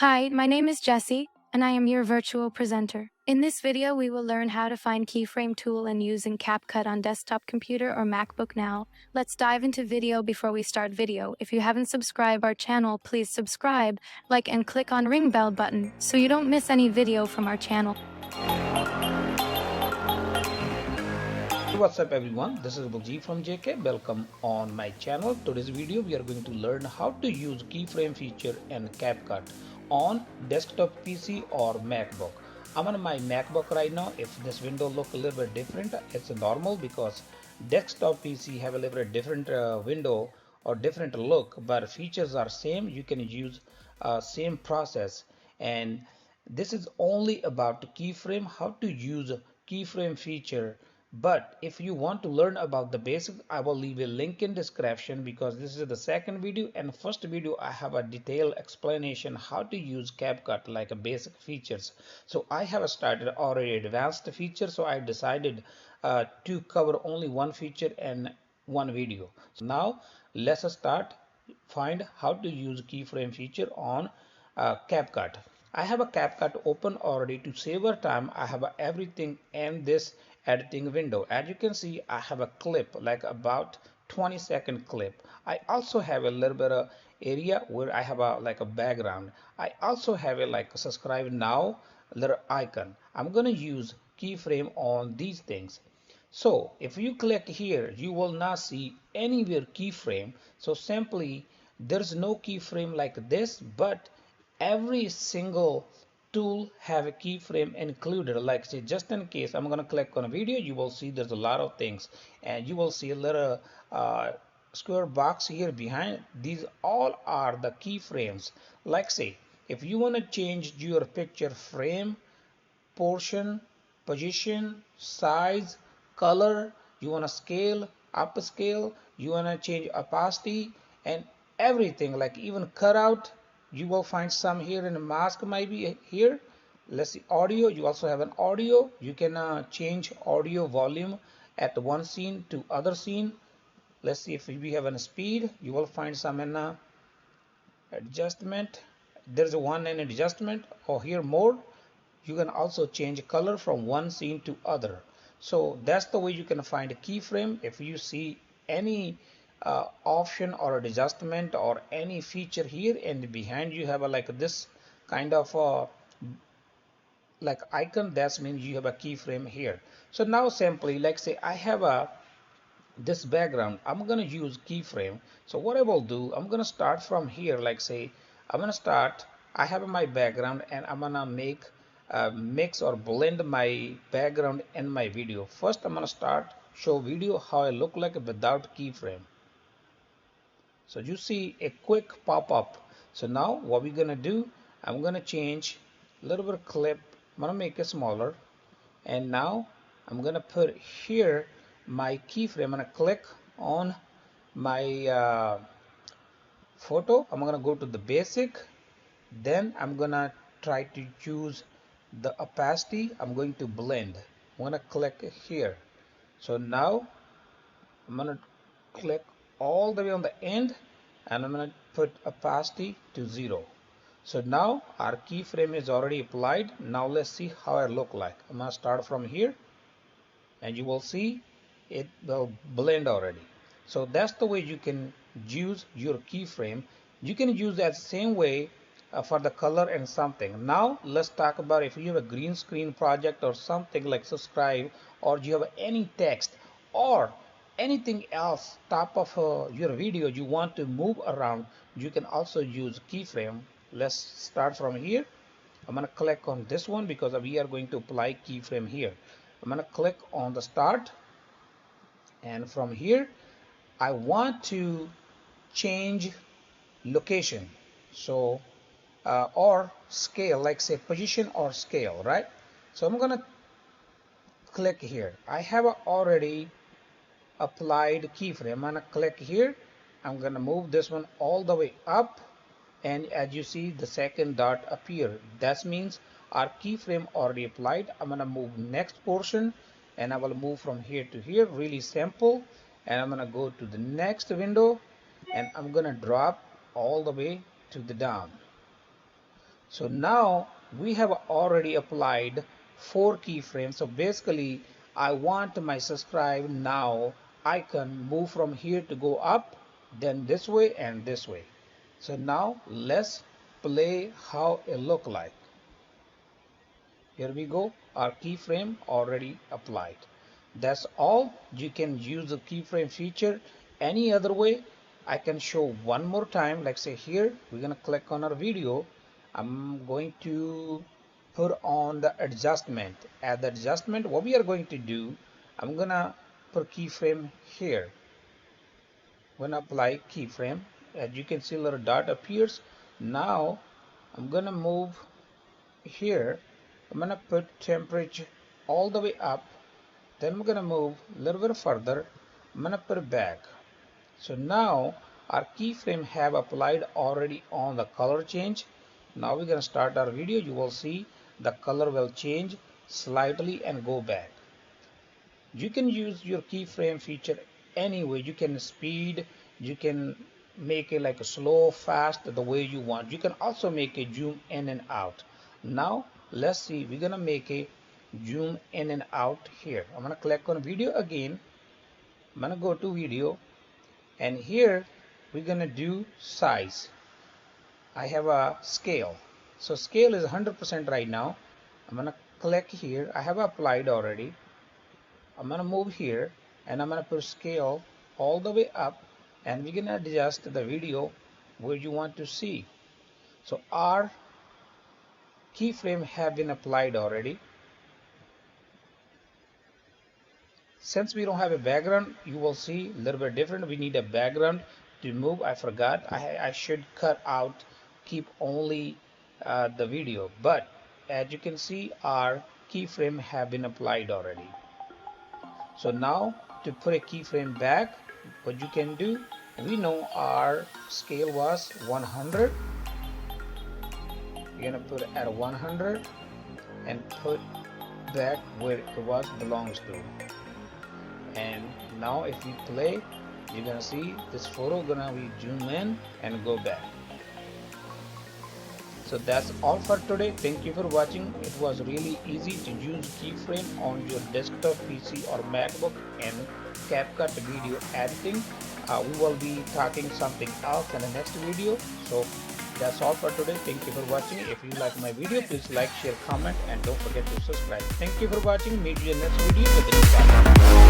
Hi, my name is Jessie, and I am your virtual presenter. In this video, we will learn how to find Keyframe tool and using CapCut on desktop computer or MacBook now. Let's dive into video before we start video. If you haven't subscribed our channel, please subscribe, like, and click on ring bell button so you don't miss any video from our channel. What's up everyone, this is Baljit from JK. Welcome on my channel. Today's video we are going to learn how to use keyframe feature and CapCut on desktop PC or MacBook. I'm on my MacBook right now. If this window look a little bit different, it's normal because desktop PC have a little bit different window or different look, but features are same. You can use same process, and this is only about keyframe, how to use keyframe feature. But if you want to learn about the basic, I will leave a link in description because this is the second video, and first video I have a detailed explanation how to use CapCut like a basic features. So I have started already advanced feature, so I decided to cover only one feature and one video. So now let's start find how to use keyframe feature on CapCut. I have a CapCut open already. To save our time, I have everything in this editing window. As you can see, I have a clip like about 20-second clip. I also have a little bit of area where I have a background. I also have a like a subscribe now little icon. I'm gonna use keyframe on these things. So if you click here, you will not see anywhere keyframe. So simply there's no keyframe like this, but every single tool have a keyframe included. Like say, just in case I'm gonna click on a video, you will see there's a lot of things, and you will see a little square box here behind. These all are the keyframes. Like say, if you want to change your picture frame, portion, position, size, color, you want to scale, upscale, you want to change opacity, and everything, like even cutout, you will find some here in the mask might be here. Let's see, audio, you also have an audio. You can change audio volume at one scene to other scene. Let's see if we have a speed, you will find some in adjustment. There's a one in adjustment, or here more. You can also change color from one scene to other. So that's the way you can find a keyframe. If you see any option or adjustment or any feature here, and behind you have a like this kind of like icon, that means you have a keyframe here. So now simply like say I have a this background, I'm gonna use keyframe. So what I will do, I'm gonna start from here. Like say I'm gonna start, I have my background, and I'm gonna make mix or blend my background in my video. First I'm gonna start show video how I look like without keyframe. So you see a quick pop-up. So now what we're gonna do, I'm gonna change a little bit of clip. I'm gonna make it smaller, and now I'm gonna put here my keyframe. I'm gonna click on my photo. I'm gonna go to the basic, then I'm gonna try to choose the opacity. I'm going to blend. I'm gonna click here. So now I'm gonna click all the way on the end, and I'm gonna put opacity to 0. So now our keyframe is already applied. Now let's see how I look like. I'm gonna start from here, and you will see it will blend already. So that's the way you can use your keyframe. You can use that same way for the color and something. Now let's talk about if you have a green screen project or something like subscribe, or you have any text or anything else top of your video you want to move around, you can also use keyframe. Let's start from here. I'm going to click on this one because we are going to apply keyframe here. I'm going to click on the start, and from here I want to change location. So or scale, like say position or scale, right? So I'm gonna click here. I have already applied keyframe. I'm gonna click here. I'm gonna move this one all the way up, and as you see the second dot appear, that means our keyframe already applied. I'm gonna move next portion, and I will move from here to here, really simple. And I'm gonna go to the next window, and I'm gonna drop all the way to the down. So now we have already applied 4 keyframes. So basically I want my subscribe now icon move from here to go up, then this way and this way. So now let's play how it look like. Here we go, our keyframe already applied. That's all. You can use the keyframe feature any other way. I can show one more time. Like say here, we're gonna click on our video. I'm going to put on the adjustment. At the adjustment, what we are going to do, I'm gonna put keyframe here. When I apply keyframe, as you can see, a little dot appears. Now I'm gonna move here. I'm gonna put temperature all the way up, then I'm gonna move a little bit further. I'm gonna put it back. So now our keyframe have applied already on the color change. Now we're gonna start our video. You will see the color will change slightly and go back. You can use your keyframe feature anyway. You can speed, you can make it like a slow, fast, the way you want. You can also make a zoom in and out. Now let's see, we're gonna make a zoom in and out here. I'm gonna click on video again. I'm gonna go to video, and here we're gonna do size. I have a scale, so scale is 100% right now. I'm gonna click here. I have applied already. I'm gonna move here and I'm gonna put scale all the way up, and we're gonna adjust the video where you want to see. So our keyframe have been applied already. Since we don't have a background, you will see a little bit different. We need a background to move. I forgot. I should cut out, keep only the video. But as you can see, our keyframe have been applied already. So now to put a keyframe back, what you can do, we know our scale was 100. You're gonna put it at 100 and put back where it was belongs to. And now if we play, you're gonna see this photo gonna be zoom in and go back. So that's all for today. Thank you for watching. It was really easy to use keyframe on your desktop PC or MacBook in CapCut video editing. We will be talking something else in the next video. So that's all for today. Thank you for watching. If you like my video, please like, share, comment, and don't forget to subscribe. Thank you for watching. Meet you in the next video with a new topic.